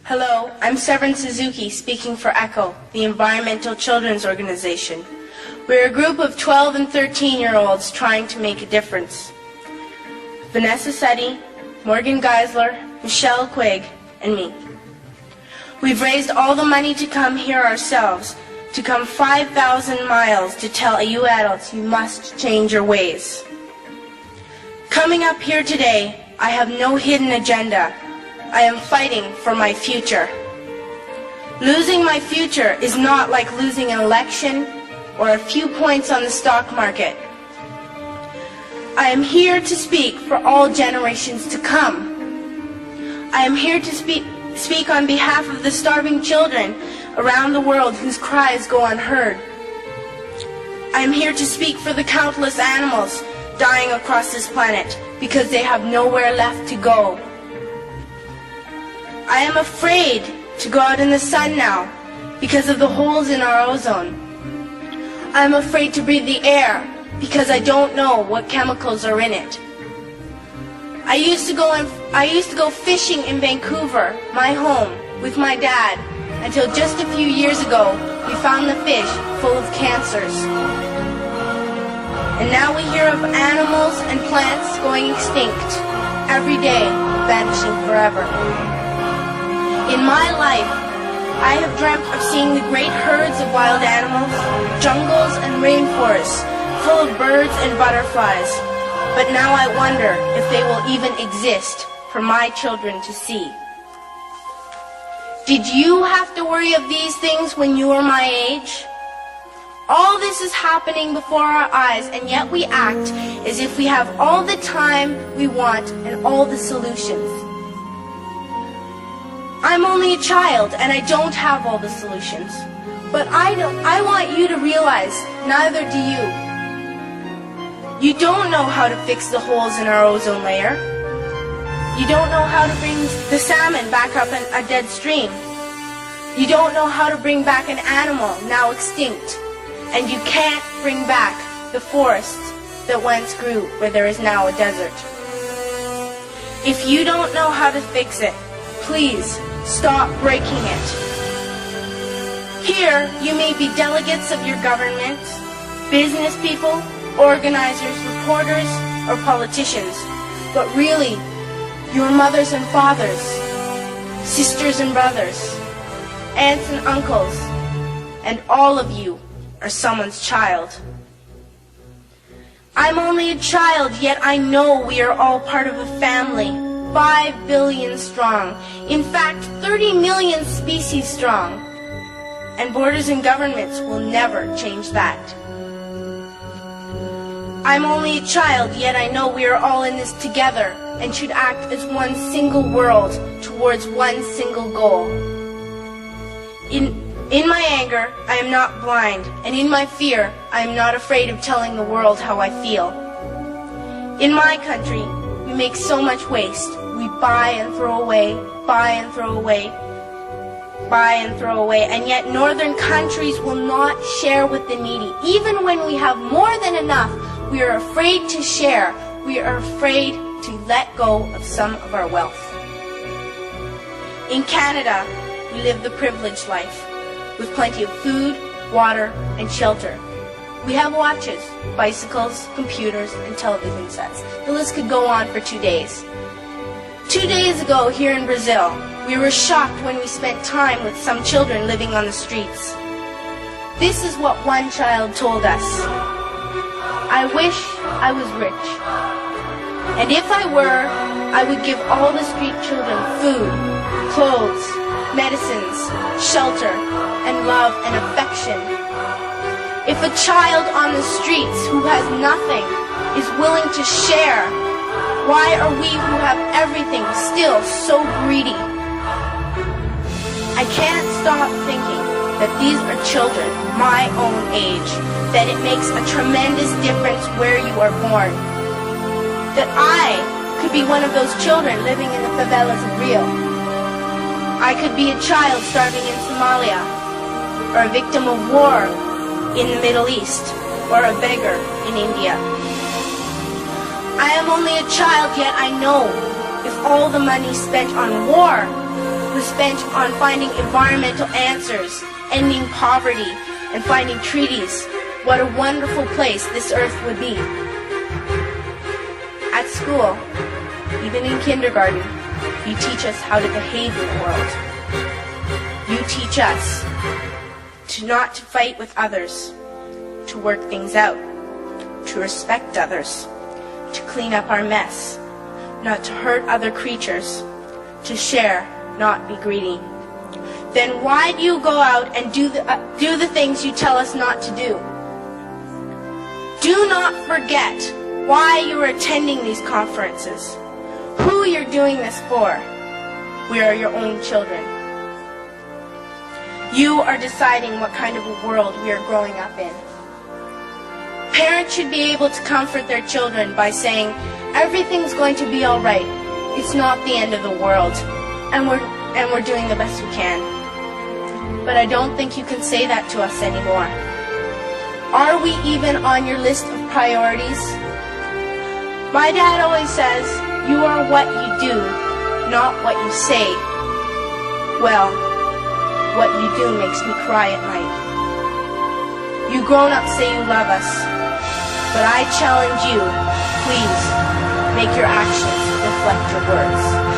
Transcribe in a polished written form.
Hello, I'm Serven Suzuki, speaking for ECHO, the Environmental Children's Organization. We're a group of 12 and 13-year-olds trying to make a difference. Vanessa Setti, Morgan Geisler, Michelle Quigg, and me. We've raised all the money to come here ourselves, to come 5,000 miles to tell you adults you must change your ways. Coming up here today, I have no hidden agenda. I am fighting for my future. Losing my future is not like losing an election or a few points on the stock market. I am here to speak for all generations to come. I am here to speak on behalf of the starving children around the world whose cries go unheard. I am here to speak for the countless animals dying across this planet because they have nowhere left to go. I am afraid to go out in the sun now because of the holes in our ozone. I am afraid to breathe the air because I don't know what chemicals are in it. I used to go fishing in Vancouver, my home, with my dad, until just a few years ago we found the fish full of cancers. And now we hear of animals and plants going extinct, every day vanishing forever. In my life, I have dreamt of seeing the great herds of wild animals, jungles and rainforests, full of birds and butterflies. But now I wonder if they will even exist for my children to see. Did you have to worry of these things when you were my age? All this is happening before our eyes, and yet we act as if we have all the time we want and all the solutions. I'm only a child, and I don't have all the solutions. But I want you to realize, neither do you. You don't know how to fix the holes in our ozone layer. You don't know how to bring the salmon back up in a dead stream. You don't know how to bring back an animal now extinct. And you can't bring back the forests that once grew where there is now a desert. If you don't know how to fix it, please stop breaking it. Here, you may be delegates of your government, business people, organizers, reporters, or politicians, but really, your mothers and fathers, sisters and brothers, aunts and uncles, and all of you are someone's child. I'm only a child, yet I know we are all part of a family, 5 billion strong, in fact 30 million species strong, and borders and governments will never change that. I'm only a child, yet I know we are all in this together and should act as one single world towards one single goal. In my anger, I am not blind, and in my fear, I am not afraid of telling the world how I feel. In my country, we make so much waste. We buy and throw away, buy and throw away, buy and throw away, and yet northern countries will not share with the needy. Even when we have more than enough, we are afraid to share. We are afraid to let go of some of our wealth. In Canada, we live the privileged life, with plenty of food, water, and shelter. We have watches, bicycles, computers, and television sets. The list could go on for 2 days. 2 days ago, here in Brazil, we were shocked when we spent time with some children living on the streets. This is what one child told us. I wish I was rich. And if I were, I would give all the street children food, clothes, medicines, shelter, and love and affection. If a child on the streets who has nothing is willing to share, why are we who have everything still so greedy? I can't stop thinking that these are children my own age, that it makes a tremendous difference where you are born. That I could be one of those children living in the favelas of Rio. I could be a child starving in Somalia, or a victim of war in the Middle East, or a beggar in India. I am only a child, yet I know if all the money spent on war was spent on finding environmental answers, ending poverty, and finding treaties, what a wonderful place this earth would be. At school, even in kindergarten, you teach us how to behave in the world. You teach us not to fight with others, to work things out, to respect others, to clean up our mess, not to hurt other creatures, to share, not be greedy. Then why do you go out and do the things you tell us not to do? Do not forget why you are attending these conferences, who you're doing this for. We are your own children. You are deciding what kind of a world we are growing up in. Parents should be able to comfort their children by saying, everything's going to be all right. It's not the end of the world, and we're doing the best we can. But I don't think you can say that to us anymore. Are we even on your list of priorities? My dad always says, you are what you do, not what you say. Well, what you do makes me cry at night. You grown-ups say you love us, but I challenge you, please, make your actions reflect your words.